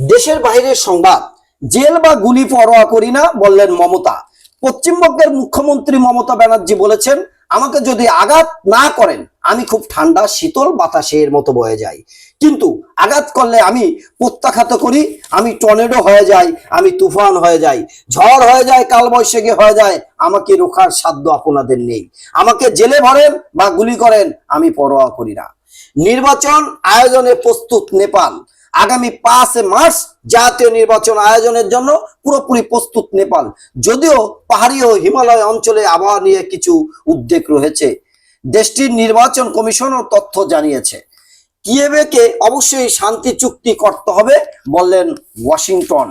দেশের বাইরের সংবাদ, জেল বা গুলি পরোয়া করি না বললেন মমতা। পশ্চিমবঙ্গের মুখ্যমন্ত্রী মমতা ব্যানার্জি বলেছেন, আমাকে যদি আঘাত না করেন আমি খুব ঠান্ডা শীতল বাতাসের মতো বয়ে যাই, কিন্তু আঘাত করলে আমি প্রত্যাঘাত করি, আমি টর্নেডো হয়ে যাই, আমি তুফান হয়ে যাই, ঝড় হয়ে যায়, কালবৈশাখী হয়ে যায়, আমাকে রোখার সাধ্য আপনাদের নেই। আমাকে জেলে ভরেন বা গুলি করেন, আমি পরোয়া করি না। নির্বাচন আয়োজনে প্রস্তুত নেপাল। আগামী 5 মার্চ জাতীয় নির্বাচন আয়োজনের জন্য পুরোপুরি প্রস্তুত নেপাল। যদিও পাহাড়ি ও হিমালয় অঞ্চলে আবহাওয়া নিয়ে কিছু উদ্বেগ রয়েছে, দেশটির নির্বাচন কমিশনও তথ্য জানিয়েছে। কিয়েভকে অবশ্যই শান্তি চুক্তি করতে হবে বললেন ওয়াশিংটন।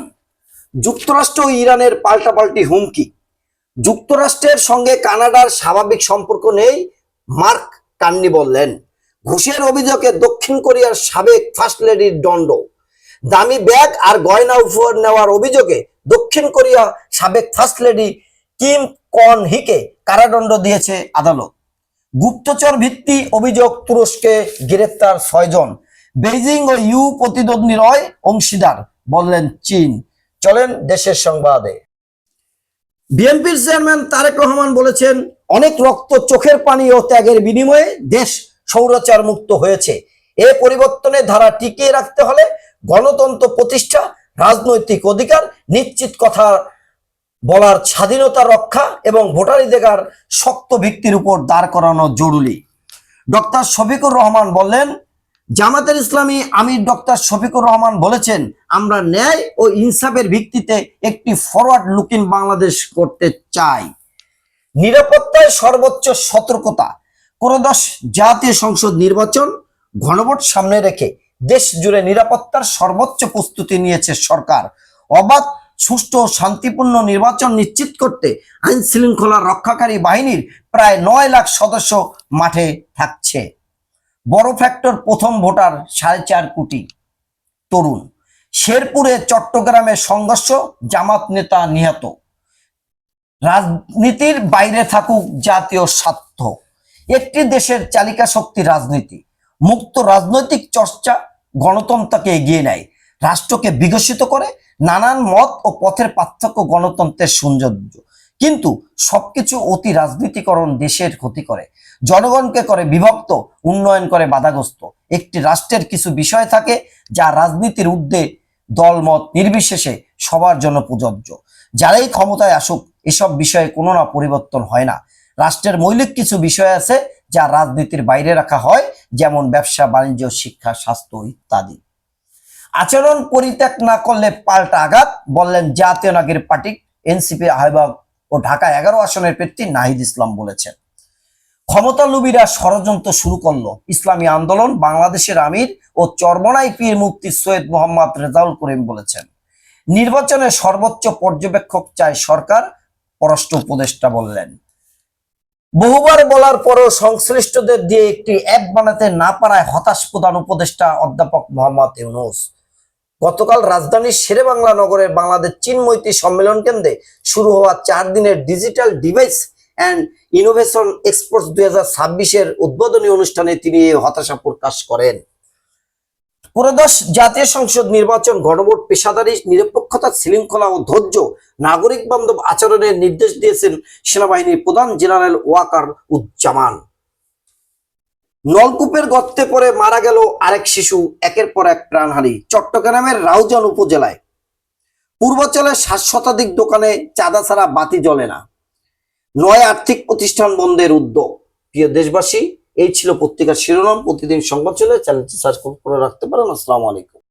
যুক্তরাষ্ট্র ও ইরানের পাল্টাপাল্টি হুমকি। যুক্তরাষ্ট্রের সঙ্গে কানাডার স্বাভাবিক সম্পর্ক নেই, মার্ক কার্নি বললেন। ঘুষের অভিযোগে দক্ষিণ কোরিয়ার সাবেক ফার্স্ট লেডির দণ্ড। দামি ব্যাগ আর গয়না উপহার নেওয়ার অভিযোগে দক্ষিণ কোরিয়া সাবেক ফার্স্ট লেডি কিম কন হিকে কারাদণ্ড দিয়েছে আদালত। গুপ্তচর ভিত্তি অভিযোগ, তুরস্কে গ্রেফতার 6 জন। বেইজিং ও ইউ প্রতিদ্বন্দ্বী নয়, অংশীদার বললেন চীন। চলেন দেশের সংবাদে। বিএনপির চেয়ারম্যান তারেক রহমান বলেছেন, অনেক রক্ত, চোখের পানি ও ত্যাগের বিনিময়ে দেশ স্বৈরাচার মুক্ত হয়েছে। এ পরিবর্তনের ধারা টিকিয়ে রাখতে হলে গণতন্ত্র প্রতিষ্ঠা, রাজনৈতিক অধিকার নিশ্চিত, কথা বলার স্বাধীনতা রক্ষা এবং ভোটাধিকার শক্ত ভিত্তির উপর দাঁড় করানো জরুরি। ডক্টর শফিকুর রহমান বললেন। জামাতের ইসলামী আমির ডক্টর শফিকুর রহমান বলেছেন, আমরা ন্যায় ও ইনসাফের ভিত্তিতে একটি ফরওয়ার্ড লুকিং বাংলাদেশ করতে চাই। নিরাপত্তায় সর্বোচ্চ সতর্কতা। ত্রয়োদশ জাতীয় সংসদ নির্বাচন গণভোট সামনে রেখে দেশ জুড়ে নিরাপত্তার সর্বোচ্চ প্রস্তুতি নিয়েছে সরকার। অবাধ, সুষ্ঠু ও শান্তিপূর্ণ নির্বাচন নিশ্চিত করতে আইন শৃঙ্খলা রক্ষাকারী বাহিনীর প্রায় 9 লাখ সদস্য মাঠে থাকছে। বড় ফ্যাক্টর, প্রথম ভোটার 4.5 কোটি তরুণ। শেরপুরে চট্টগ্রামে সংঘর্ষ, জামাত নেতা নিহত। রাজনীতির বাইরে থাকুক জাতীয় স্বার্থ। একটি দেশের চালিকা শক্তি রাজনীতি। মুক্ত রাজনৈতিক চর্চা গণতন্ত্রকে এগিয়ে নেয়, রাষ্ট্রকে বিকশিত করে। নানান মত ও পথের পার্থক্য গণতন্ত্রের সৌন্দর্য, কিন্তু সবকিছু অতি রাজনীতিকরণ দেশের ক্ষতি করে, জনগণকে করে বিভক্ত, উন্নয়ন করে বাধাগ্রস্ত। একটি রাষ্ট্রের কিছু বিষয় থাকে যা রাজনীতির ঊর্ধ্বে, দলমত নির্বিশেষে সবার জন্য প্রযোজ্য। যারাই ক্ষমতায় আসুক, এসব বিষয়ে কোনো না পরিবর্তন হয় না। রাষ্ট্রের মৌলিক কিছু বিষয় আছে যা রাজনীতির বাইরে রাখা হয়, যেমন ব্যবসা, বাণিজ্য, শিক্ষা, স্বাস্থ্য ইত্যাদি। আচরণ পরিত্যাগ না করলে পাল্টা আঘাত বললেন জাতীয় নাগরিক পার্টি এনসিপি আহ্বায়ক ও ঢাকা 11 আসনের প্রার্থী নাহিদ ইসলাম বলেছেন, ক্ষমতালোভীরা ষড়যন্ত্র শুরু করলো। ইসলামী আন্দোলন বাংলাদেশের আমির ও চরমনাই পীর মুফতি সৈয়দ মোহাম্মদ রেজাউল করিম বলেছেন, নির্বাচনে সর্বোচ্চ পর্যবেক্ষক চায় সরকার, পররাষ্ট্র উপদেষ্টা বললেন। বহুবার বলার পরও সংশ্লিষ্টদের দিয়ে একটি অ্যাপ বানাতে না পারায় হতাশ প্রধান উপদেষ্টা অধ্যাপক মোহাম্মদ ইউনূস। গতকাল রাজধানীর শেরেবাংলা নগরের বাংলাদেশ চীন মৈত্রী সম্মেলন কেন্দ্রে শুরু হওয়া 4 দিনের digital device and innovation expo 2026-এর উদ্বোধনী অনুষ্ঠানে তিনি এই হতাশা প্রকাশ করেন। ত্রয়োদশ জাতীয় সংসদ নির্বাচন গণভোট পেশাদারী, নিরপেক্ষতা, শৃঙ্খলা ও ধৈর্য, নাগরিক বান্ধব আচরণের নির্দেশ দিয়েছেন সেনাবাহিনীর প্রধান জেনারেল ওয়াকার উজ্জামান। নলকূপের গর্তে পড়ে মারা গেল আরেক শিশু, একের পর এক প্রাণহানি চট্টগ্রামের রাউজান উপজেলায়। পূর্বাঞ্চলের 7 শতাধিক দোকানে চাঁদা ছাড়া বাতি জ্বলে না, 9 আর্থিক প্রতিষ্ঠান বন্ধের উদ্যোগ। প্রিয় দেশবাসী, এই ছিল পত্রিকার শিরোনাম। প্রতিদিন সংবাদ চলে চ্যানেলটি সাবস্ক্রাইব করে রাখতে পারেন। আসসালামু আলাইকুম।